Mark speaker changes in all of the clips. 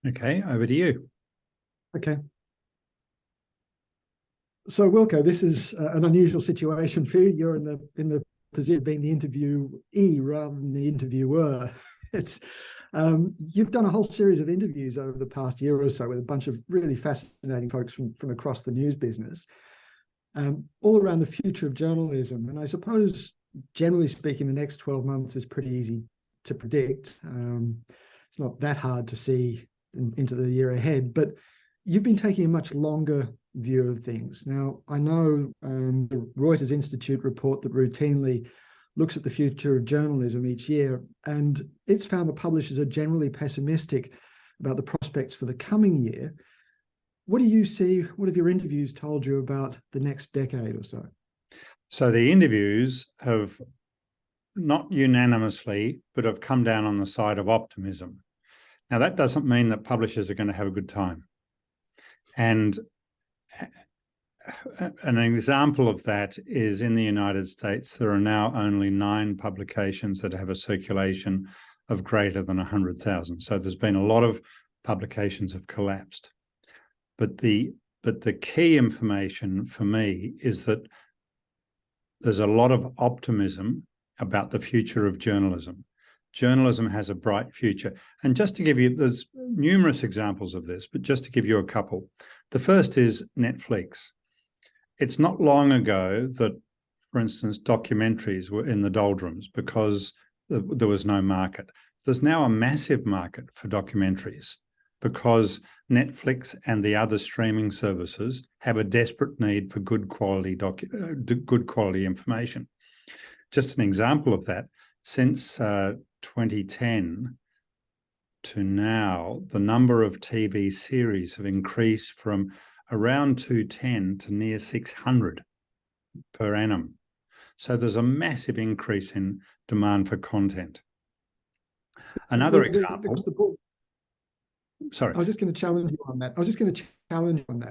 Speaker 1: Okay, over to you.
Speaker 2: Okay. So Wilco, this is an unusual situation for you. You're in the position of being the interviewee rather than the interviewer. It's you've done a whole series of interviews over the past year or so with a bunch of really fascinating folks from across the news business, all around the future of journalism. And I suppose, generally speaking, the next 12 months is pretty easy to predict. It's not that hard to see into the year ahead, but you've been taking a much longer view of things. Now, I know the Reuters Institute report that routinely looks at the future of journalism each year, and it's found that publishers are generally pessimistic about the prospects for the coming year. What do you see? What have your interviews told you about the next decade or so?
Speaker 1: So the interviews have not unanimously, but have come down on the side of optimism. Now, that doesn't mean that publishers are going to have a good time. And an example of that is in the United States, there are now only 9 publications that have a circulation of greater than 100,000. So there's been a lot of publications have collapsed. But the key information for me is that there's a lot of optimism about the future of journalism. Journalism has a bright future. And just to give you, there's numerous examples of this, but just to give you a couple. The first is Netflix. It's not long ago that, for instance, documentaries were in the doldrums because there was no market. There's now a massive market for documentaries because Netflix and the other streaming services have a desperate need for good quality information. Just an example of that, since 2010 to now, the number of TV series have increased from around 210 to near 600 per annum. So there's a massive increase in demand for content. Another example. Sorry.
Speaker 2: I was just going to challenge you on that.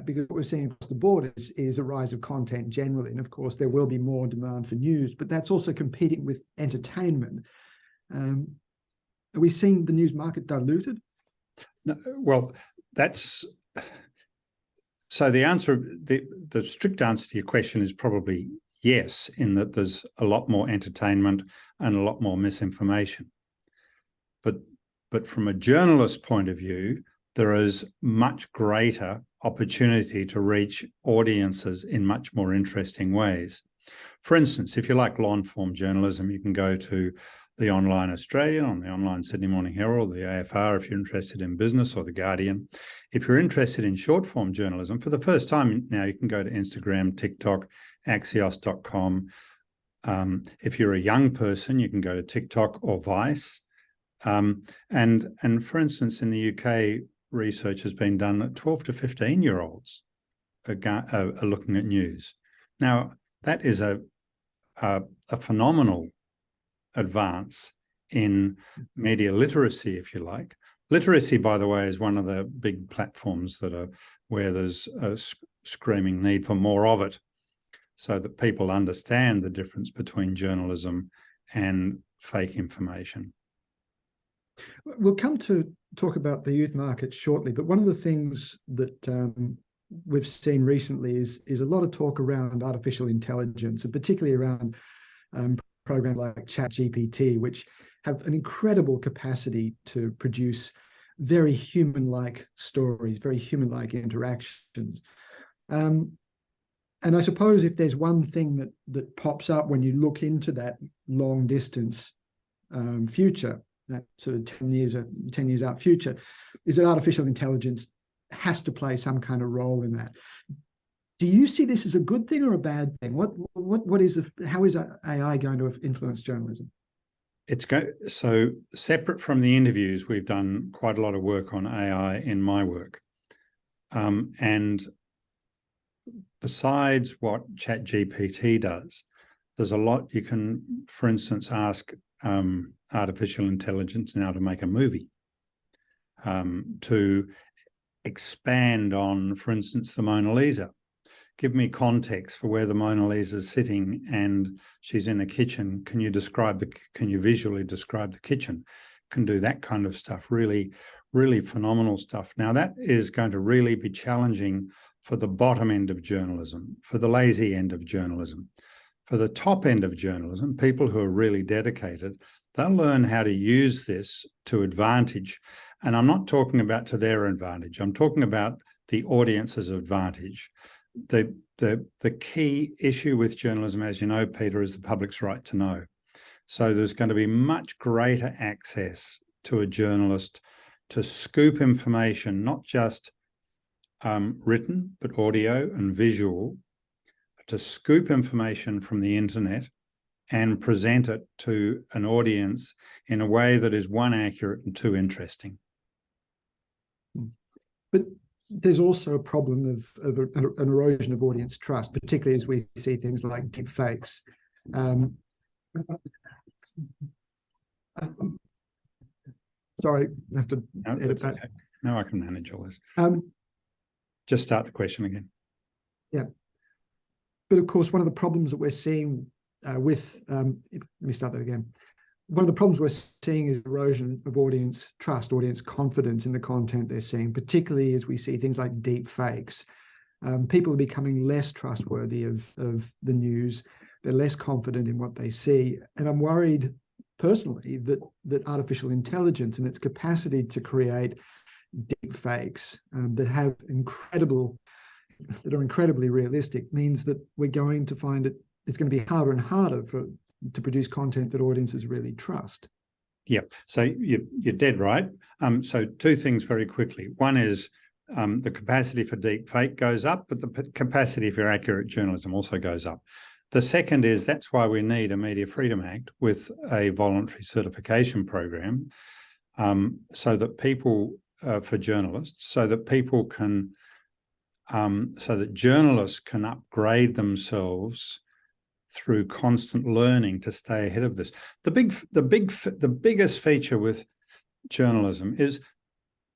Speaker 2: Because what we're seeing across the board is a rise of content generally. And of course, there will be more demand for news, but that's also competing with entertainment. Are we seeing the news market diluted?
Speaker 1: No, well, that's... So the strict answer to your question is probably yes, in that there's a lot more entertainment and a lot more misinformation. But from a journalist's point of view, there is much greater opportunity to reach audiences in much more interesting ways. For instance, if you like long-form journalism, you can go to the Online Australian, on the Online Sydney Morning Herald, the AFR, if you're interested in business, or the Guardian. If you're interested in short-form journalism, for the first time now, you can go to Instagram, TikTok, Axios.com. If you're a young person, you can go to TikTok or Vice. And for instance, in the UK, research has been done that 12 to 15-year-olds are looking at news. Now, that is a phenomenal advance in media literacy, if you like. Literacy, by the way, is one of the big platforms where there's a screaming need for more of it, so that people understand the difference between journalism and fake information.
Speaker 2: We'll come to talk about the youth market shortly, but one of the things that we've seen recently is a lot of talk around artificial intelligence, and particularly around programs like ChatGPT, which have an incredible capacity to produce very human-like stories, very human-like interactions. And I suppose if there's one thing that pops up when you look into that long distance future, that sort of 10 years out future, is that artificial intelligence has to play some kind of role in that. Do you see this as a good thing or a bad thing? How is AI going to influence journalism?
Speaker 1: So separate from the interviews, we've done quite a lot of work on AI in my work. And besides what ChatGPT does, there's a lot you can, for instance, ask artificial intelligence now to make a movie, to expand on, for instance, the Mona Lisa. Give me context for where the Mona Lisa is sitting and she's in a kitchen. Can you visually describe the kitchen? can do that kind of stuff, really, really phenomenal stuff. Now, that is going to really be challenging for the bottom end of journalism, for the lazy end of journalism. For the top end of journalism, people who are really dedicated, they'll learn how to use this to advantage. And I'm not talking about to their advantage. I'm talking about the audience's advantage. The key issue with journalism, as you know, Peter, is the public's right to know. So there's going to be much greater access to a journalist to scoop information, not just written, but audio and visual, to scoop information from the internet and present it to an audience in a way that is, one, accurate, and two, interesting.
Speaker 2: But there's also a problem of an erosion of audience trust, particularly as we see things like deep fakes. Sorry, I have to edit that.
Speaker 1: Okay. No, I can manage all this.
Speaker 2: Just
Speaker 1: start the question again.
Speaker 2: Yeah. But of course, one of the problems that we're seeing let me start that again. One of the problems we're seeing is erosion of audience trust, audience confidence in the content they're seeing, particularly as we see things like deep fakes. People are becoming less trustworthy of the news. They're less confident in what they see. And I'm worried personally that artificial intelligence and its capacity to create deep fakes that are incredibly realistic means that we're going to find it's going to be harder and harder to produce content that audiences really trust.
Speaker 1: Yeah, so you're dead right. So two things very quickly. One is the capacity for deep fake goes up, but the capacity for accurate journalism also goes up. The second is that's why we need a Media Freedom Act with a voluntary certification program, so that people, for journalists, so that people can, so that journalists can upgrade themselves through constant learning to stay ahead of this. The biggest feature with journalism is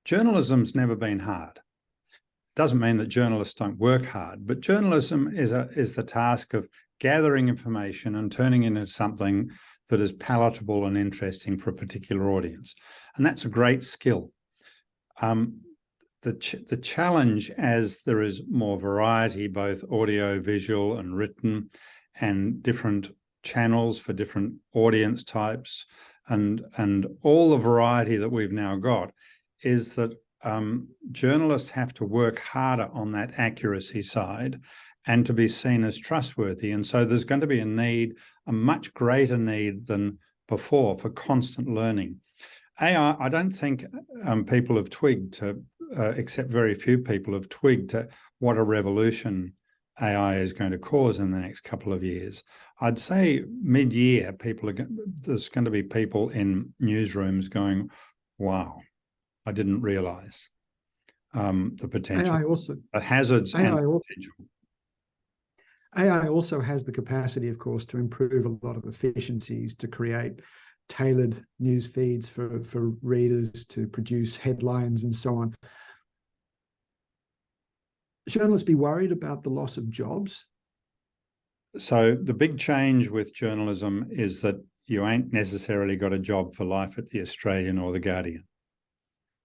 Speaker 1: journalism's never been hard. Doesn't mean that journalists don't work hard, but journalism is the task of gathering information and turning it into something that is palatable and interesting for a particular audience. And that's a great skill. The challenge, as there is more variety, both audio, visual and written, and different channels for different audience types, and all the variety that we've now got, is that journalists have to work harder on that accuracy side and to be seen as trustworthy. And so there's going to be a much greater need than before for constant learning. AI, I don't think people have twigged to, except very few people have twigged to what a revolution AI is going to cause in the next couple of years. I'd say mid-year, there's going to be people in newsrooms going, wow, I didn't realise the potential, the hazards and the potential.
Speaker 2: AI also has the capacity, of course, to improve a lot of efficiencies, to create tailored news feeds for readers, to produce headlines and so on. Journalists be worried about the loss of jobs?
Speaker 1: So the big change with journalism is that you ain't necessarily got a job for life at the Australian or the Guardian.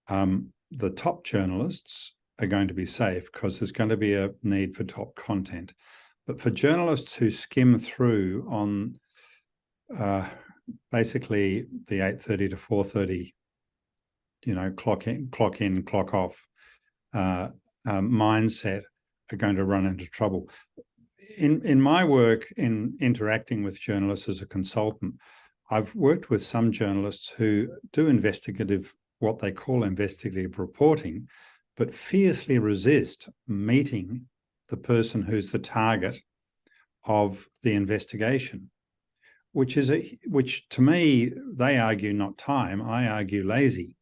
Speaker 1: The top journalists are going to be safe because there's going to be a need for top content. But for journalists who skim through on basically the 8:30 to 4:30, clock in, clock off mindset, are going to run into trouble. In my work in interacting with journalists as a consultant, I've worked with some journalists who do what they call investigative reporting, but fiercely resist meeting the person who's the target of the investigation, which to me, they argue not time, I argue lazy.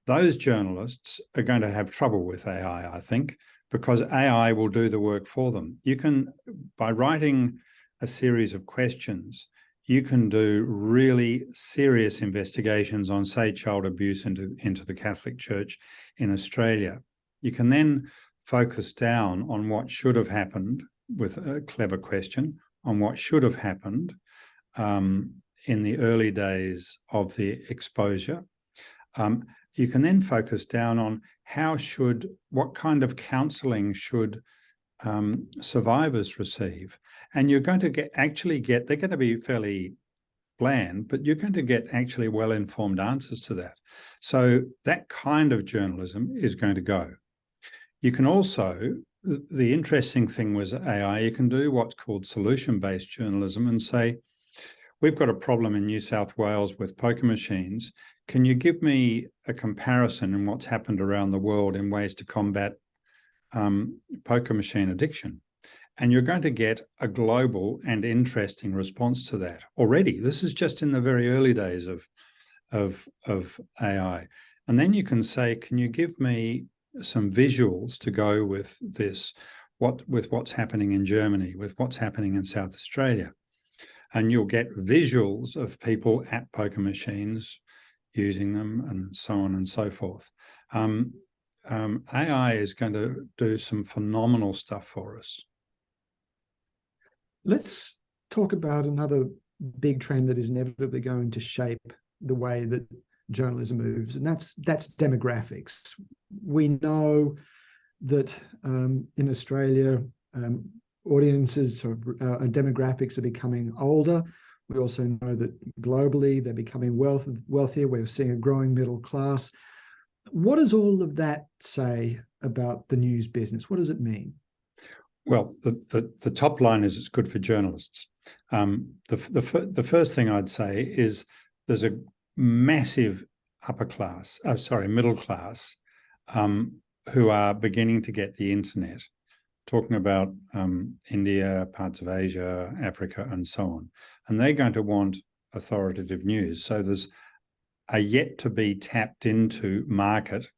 Speaker 1: Those journalists are going to have trouble with AI, I think, because AI will do the work for them. You can, by writing a series of questions, you can do really serious investigations on, say, child abuse into the Catholic Church in Australia. You can then focus down on what should have happened with a clever question, on what should have happened in the early days of the exposure. You can then focus down on what kind of counselling should survivors receive. And you're going to they're going to be fairly bland, but you're going to get actually well-informed answers to that. So that kind of journalism is going to go. You can also, the interesting thing was AI, you can do what's called solution-based journalism and say, we've got a problem in New South Wales with poker machines. Can you give me a comparison in what's happened around the world in ways to combat poker machine addiction? And you're going to get a global and interesting response to that already. This is just in the very early days of AI. And then you can say, can you give me some visuals to go with this, with what's happening in Germany, with what's happening in South Australia? And you'll get visuals of people at poker machines using them and so on and so forth. AI is going to do some phenomenal stuff for us.
Speaker 2: Let's talk about another big trend that is inevitably going to shape the way that journalism moves, and that's demographics. We know that in Australia, audiences or demographics are becoming older. We also know that globally they're becoming wealthier. We're seeing a growing middle class. What does all of that say about the news business? What does it mean?
Speaker 1: Well, the top line is it's good for journalists. The first thing I'd say is there's a massive middle class who are beginning to get the internet, talking about India, parts of Asia, Africa, and so on. And they're going to want authoritative news. So there's a yet to be tapped into market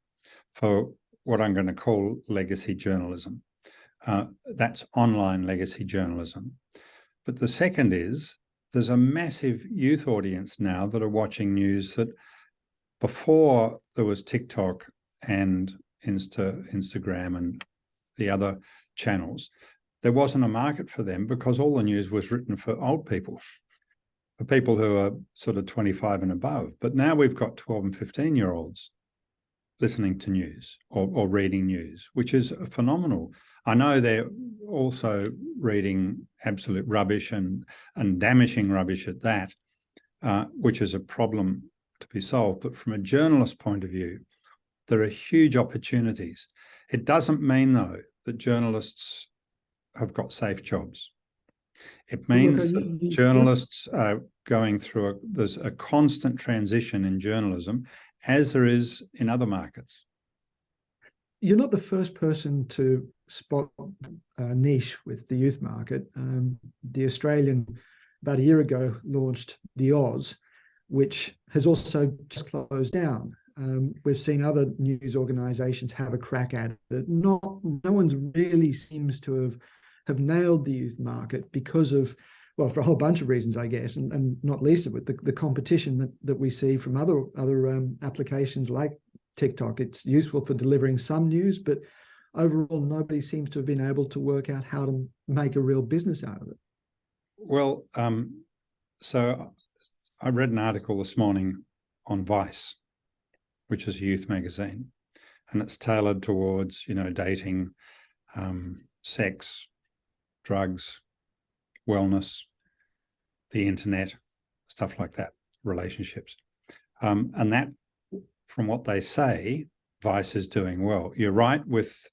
Speaker 1: for what I'm going to call legacy journalism. That's online legacy journalism. But the second is there's a massive youth audience now that are watching news that before there was TikTok and Instagram and the other channels, there wasn't a market for them because all the news was written for old people, for people who are sort of 25 and above. But now we've got 12 and 15-year-olds listening to news or reading news, which is phenomenal. I know they're also reading absolute rubbish and damaging rubbish at that, which is a problem to be solved. But from a journalist point of view, there are huge opportunities. It doesn't mean, though, that journalists have got safe jobs. It means that journalists are going through there's a constant transition in journalism, as there is in other markets.
Speaker 2: You're not the first person to spot a niche with the youth market. The Australian, about a year ago, launched The Oz, which has also just closed down. We've seen other news organisations have a crack at it. No one's really seems to have nailed the youth market because of, well, for a whole bunch of reasons, I guess, and not least of it, the competition that we see from other applications like TikTok. It's useful for delivering some news, but overall, nobody seems to have been able to work out how to make a real business out of it.
Speaker 1: Well, so I read an article this morning on Vice, which is a youth magazine, and it's tailored towards, dating, sex, drugs, wellness, the internet, stuff like that, relationships. And that, from what they say, Vice is doing well. You're right with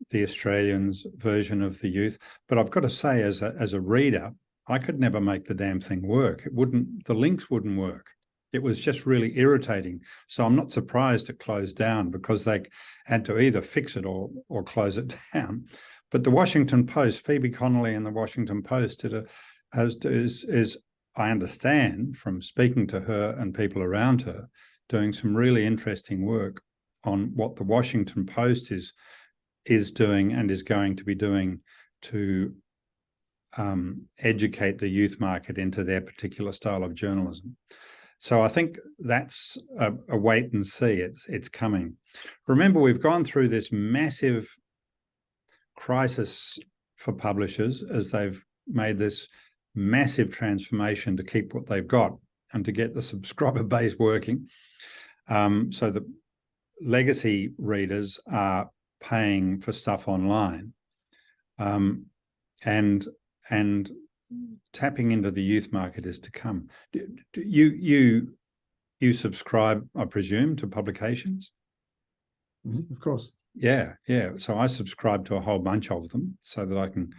Speaker 1: the Australians' version of the youth, but I've got to say, as a reader, I could never make the damn thing work. The links wouldn't work. It was just really irritating. So I'm not surprised it closed down because they had to either fix it or close it down. But the Washington Post, Phoebe Connolly and the Washington Post is, I understand from speaking to her and people around her, doing some really interesting work on what the Washington Post is doing and is going to be doing to educate the youth market into their particular style of journalism. So I think that's a wait and see. It's coming. Remember, we've gone through this massive crisis for publishers as they've made this massive transformation to keep what they've got. and to get the subscriber base working. So the legacy readers are paying for stuff online, and tapping into the youth market is to come. You subscribe, I presume, to publications?
Speaker 2: Of course.
Speaker 1: Yeah. So I subscribe to a whole bunch of them so that I can,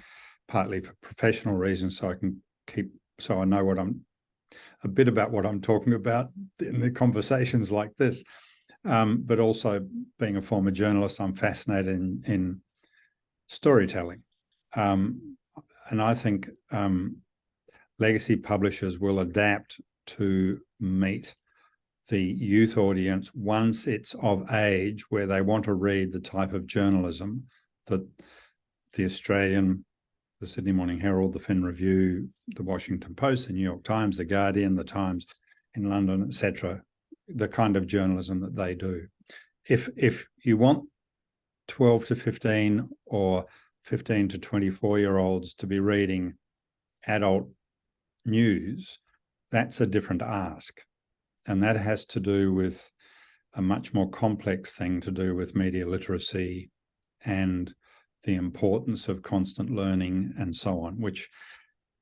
Speaker 1: partly for professional reasons, so I know a bit about what I'm talking about in the conversations like this. But also, being a former journalist, I'm fascinated in storytelling. And I think legacy publishers will adapt to meet the youth audience once it's of age where they want to read the type of journalism that the Australian, the Sydney Morning Herald, the Fin Review, the Washington Post, the New York Times, the Guardian, the Times in London, etc., the kind of journalism that they do. If you want 12 to 15 or 15 to 24-year-olds to be reading adult news, that's a different ask. And that has to do with a much more complex thing to do with media literacy and the importance of constant learning and so on, which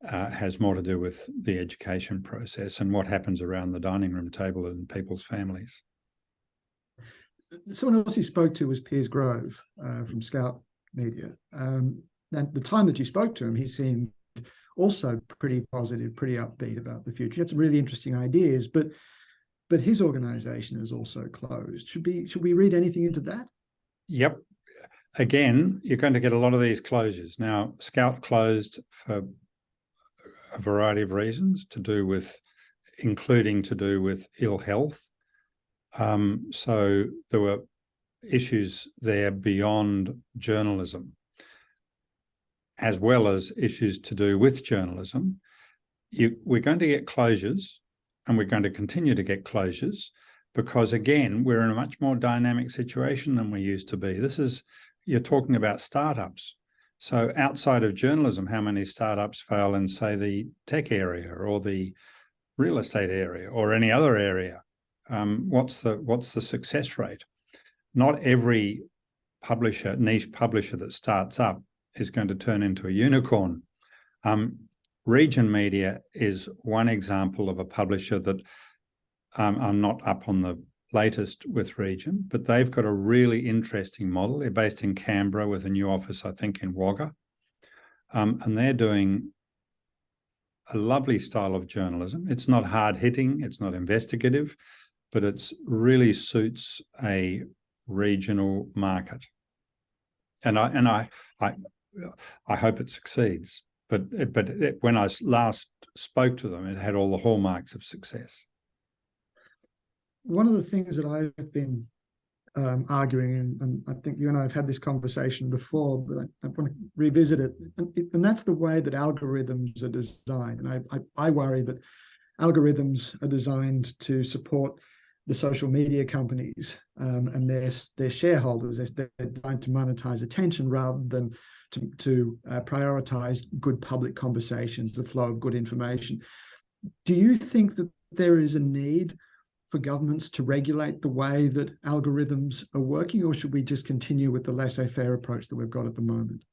Speaker 1: has more to do with the education process and what happens around the dining room table in people's families.
Speaker 2: Someone else you spoke to was Piers Grove from Scout Media. And the time that you spoke to him, he seemed also pretty positive, pretty upbeat about the future. He had some really interesting ideas, but his organisation is also closed. Should we read anything into that? Yep.
Speaker 1: Again, you're going to get a lot of these closures. Now, Scout closed for a variety of reasons, including to do with ill health. So there were issues there beyond journalism, as well as issues to do with journalism. We're going to get closures, and we're going to continue to get closures because, again, we're in a much more dynamic situation than we used to be. You're talking about startups. So outside of journalism, how many startups fail in, say, the tech area or the real estate area or any other area? What's the success rate? Not every niche publisher that starts up is going to turn into a unicorn. Region Media is one example of a publisher that I'm not up on the latest with Region, but they've got a really interesting model. They're based in Canberra with a new office, I think, in Wagga. And they're doing a lovely style of journalism. It's not hard-hitting, it's not investigative, but it really suits a regional market. And I hope it succeeds. But when I last spoke to them, it had all the hallmarks of success.
Speaker 2: One of the things that I've been arguing, and I think you and I have had this conversation before, but I want to revisit it, and that's the way that algorithms are designed. And I worry that algorithms are designed to support the social media companies and their shareholders. They're designed to monetize attention rather than to prioritize good public conversations, the flow of good information. Do you think that there is a need for governments to regulate the way that algorithms are working, or should we just continue with the laissez-faire approach that we've got at the moment?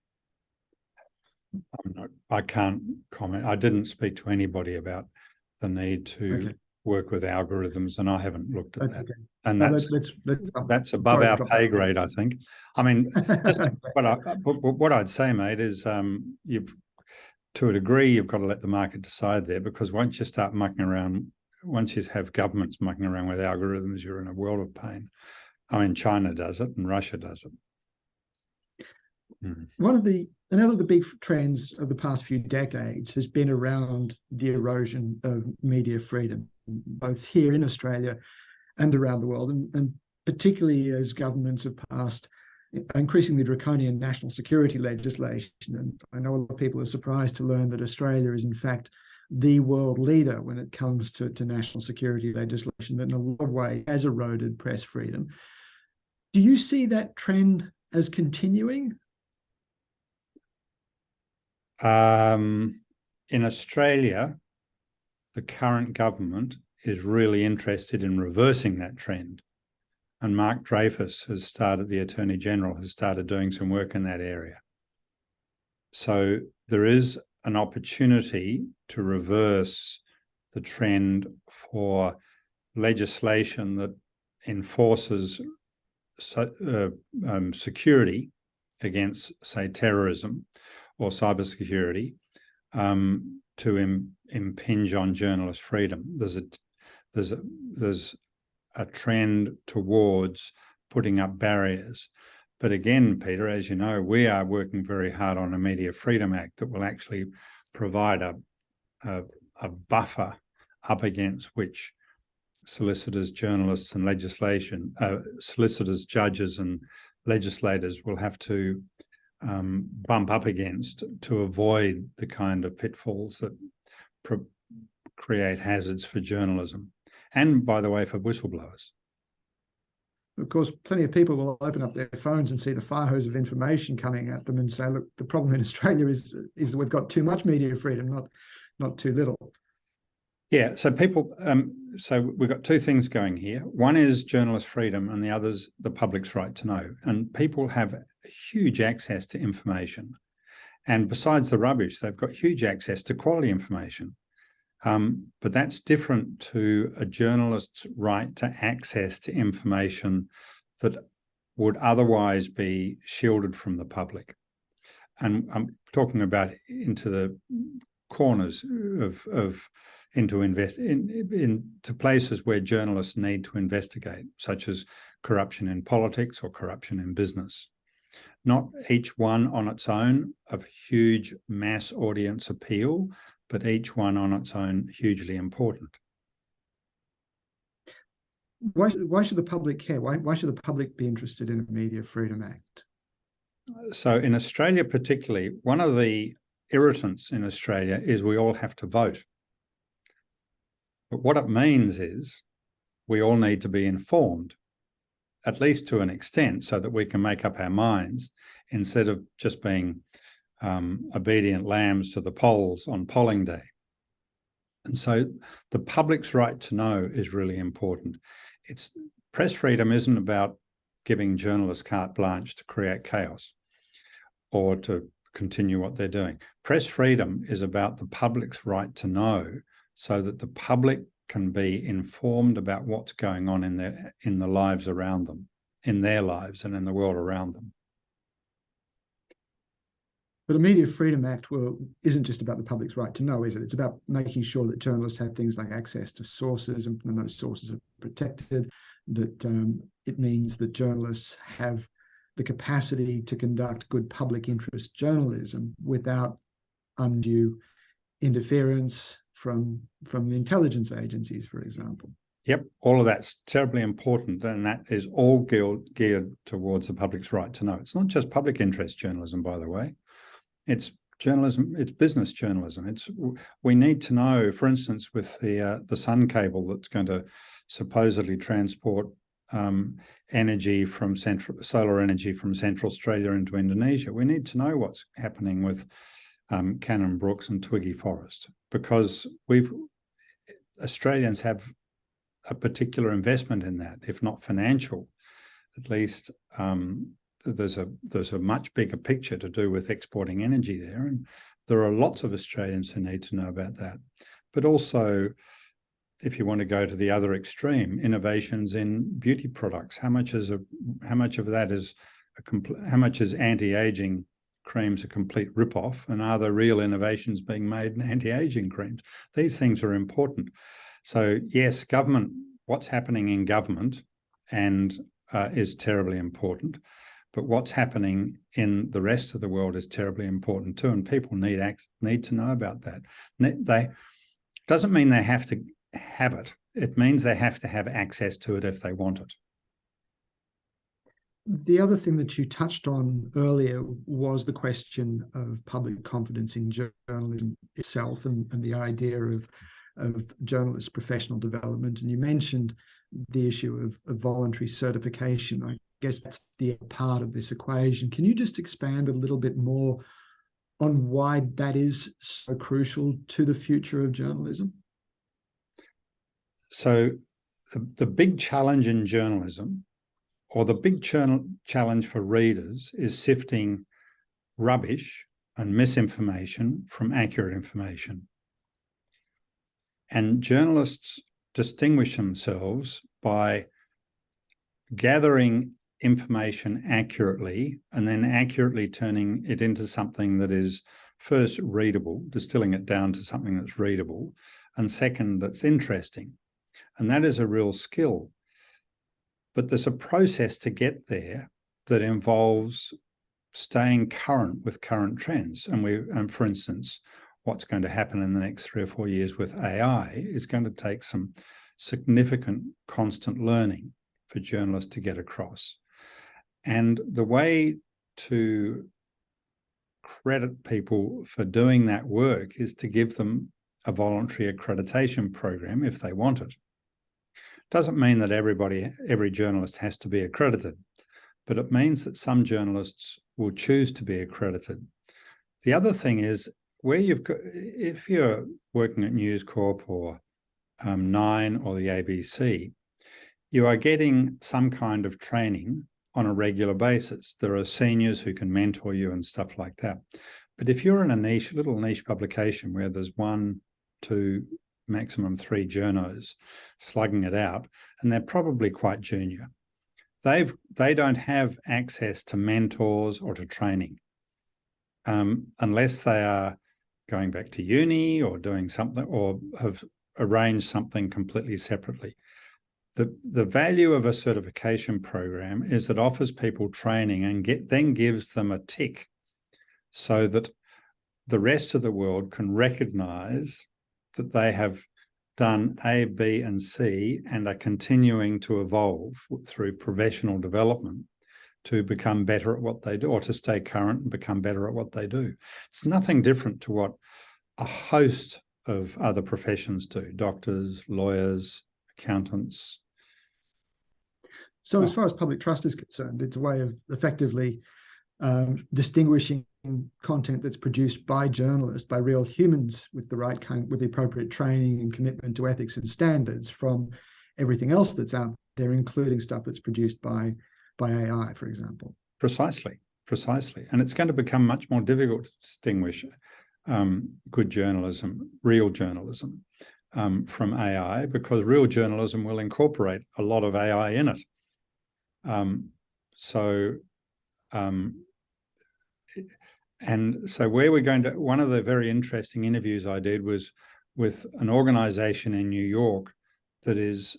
Speaker 1: I can't comment. I didn't speak to anybody about the need to work with algorithms, and I haven't looked at that. Okay. And that's above our pay grade, I think. I mean, what I'd say, mate, is to a degree, you've got to let the market decide there, because once you start mucking around, once you have governments mucking around with algorithms, you're in a world of pain. I mean, China does it and Russia does it.
Speaker 2: Another of the big trends of the past few decades has been around the erosion of media freedom, both here in Australia and around the world, and particularly as governments have passed increasingly draconian national security legislation. And I know a lot of people are surprised to learn that Australia is in fact the world leader when it comes to national security legislation that in a lot of ways has eroded press freedom. Do you see that trend as continuing?
Speaker 1: In Australia, the current government is really interested in reversing that trend. And Mark Dreyfus the Attorney General, has started doing some work in that area. So there is an opportunity to reverse the trend for legislation that enforces security against, say, terrorism or cybersecurity, to impinge on journalist freedom. There's a trend towards putting up barriers. But again, Peter, as you know, we are working very hard on a Media Freedom Act that will actually provide a buffer up against which solicitors, journalists and solicitors, judges and legislators will have to bump up against to avoid the kind of pitfalls that create hazards for journalism. And, by the way, for whistleblowers.
Speaker 2: Of course, plenty of people will open up their phones and see the fire hose of information coming at them and say, look, the problem in Australia is that we've got too much media freedom, not too little.
Speaker 1: Yeah, so so we've got two things going here. One is journalist freedom and the other's the public's right to know. And people have huge access to information. And besides the rubbish, they've got huge access to quality information. But that's different to a journalist's right to access to information that would otherwise be shielded from the public. And I'm talking about into the corners into places where journalists need to investigate, such as corruption in politics or corruption in business. Not each one on its own of huge mass audience appeal, but each one on its own hugely important.
Speaker 2: Why should the public care? Why should the public be interested in a Media Freedom Act?
Speaker 1: So in Australia particularly, one of the irritants in Australia is we all have to vote. But what it means is we all need to be informed, at least to an extent, so that we can make up our minds instead of just being obedient lambs to the polls on polling day. And so the public's right to know is really important. Press freedom isn't about giving journalists carte blanche to create chaos or to continue what they're doing. Press freedom is about the public's right to know so that the public can be informed about what's going on in the lives around them, in their lives and in the world around them.
Speaker 2: But a Media Freedom Act isn't just about the public's right to know, is it? It's about making sure that journalists have things like access to sources and those sources are protected, that it means that journalists have the capacity to conduct good public interest journalism without undue interference from the intelligence agencies, for example.
Speaker 1: Yep, all of that's terribly important, and that is all geared towards the public's right to know. It's not just public interest journalism, by the way. It's journalism, it's business journalism. We need to know, for instance, with the Sun cable that's going to supposedly transport energy from solar energy from Central Australia into Indonesia. We need to know what's happening with Cannon Brooks and Twiggy Forest, because Australians have a particular investment in that, if not financial, at least. There's a much bigger picture to do with exporting energy there, and there are lots of Australians who need to know about that. But also, if you want to go to the other extreme, innovations in beauty products. How much is anti-aging creams a complete rip-off, and are there real innovations being made in anti-aging creams? These things are important. So yes, government, what's happening in government and is terribly important, but what's happening in the rest of the world is terribly important too, and people need to know about that. They doesn't mean they have to have it. It means they have to have access to it if they want it.
Speaker 2: The other thing that you touched on earlier was the question of public confidence in journalism itself and the idea of journalists' professional development. And you mentioned the issue of voluntary certification. I guess that's the part of this equation. Can you just expand a little bit more on why that is so crucial to the future of journalism?
Speaker 1: So the big challenge in journalism, or the big challenge for readers, is sifting rubbish and misinformation from accurate information. And journalists distinguish themselves by gathering information accurately and then accurately turning it into something that is first readable, distilling it down to something that's readable, and second, that's interesting. And that is a real skill. But there's a process to get there that involves staying current with current trends. And for instance, what's going to happen in the next 3 or 4 years with AI is going to take some significant constant learning for journalists to get across. And the way to credit people for doing that work is to give them a voluntary accreditation program if they want it. Doesn't mean that every journalist has to be accredited, but it means that some journalists will choose to be accredited. The other thing is, where you've got, if you're working at News Corp or Nine or the ABC, you are getting some kind of training on a regular basis. There are seniors who can mentor you and stuff like that. But if you're in a little niche publication where there's 1, 2, maximum 3 journos slugging it out, and they're probably quite junior, they don't have access to mentors or to training unless they are going back to uni or doing something or have arranged something completely separately. The value of a certification program is that offers people training and then gives them a tick so that the rest of the world can recognize that they have done A, B, and C and are continuing to evolve through professional development to become better at what they do, or to stay current and become better at what they do. It's nothing different to what a host of other professions do: doctors, lawyers, accountants.
Speaker 2: So as far as public trust is concerned, it's a way of effectively distinguishing content that's produced by journalists, by real humans with the appropriate training and commitment to ethics and standards, from everything else that's out there, including stuff that's produced by AI, for example.
Speaker 1: Precisely. And it's going to become much more difficult to distinguish good journalism, real journalism, from AI, because real journalism will incorporate a lot of AI in it. And so where we're going to, one of the very interesting interviews I did was with an organization in New York that is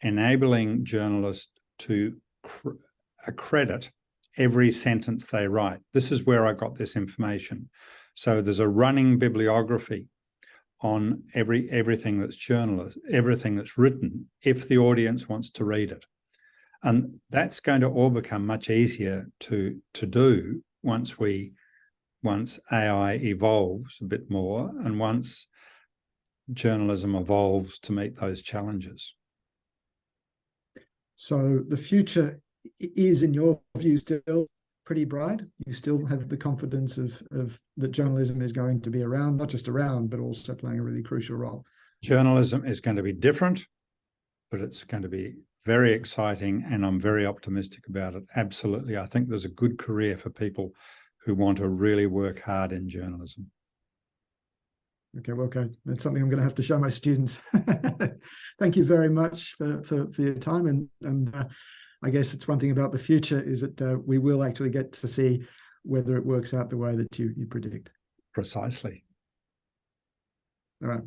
Speaker 1: enabling journalists to accredit every sentence they write. This is where I got this information. So there's a running bibliography on everything that's written, if the audience wants to read it. And that's going to all become much easier to do once AI evolves a bit more and once journalism evolves to meet those challenges.
Speaker 2: So the future is, in your view, still pretty bright? You still have the confidence of that journalism is going to be around, not just around, but also playing a really crucial role?
Speaker 1: Journalism is going to be different, but it's going to be very exciting, and I'm very optimistic about it. Absolutely. I think there's a good career for people who want to really work hard in journalism.
Speaker 2: Okay, well, okay. That's something I'm going to have to show my students. Thank you very much for your time. And I guess it's one thing about the future is that we will actually get to see whether it works out the way that you predict.
Speaker 1: Precisely.
Speaker 2: All right.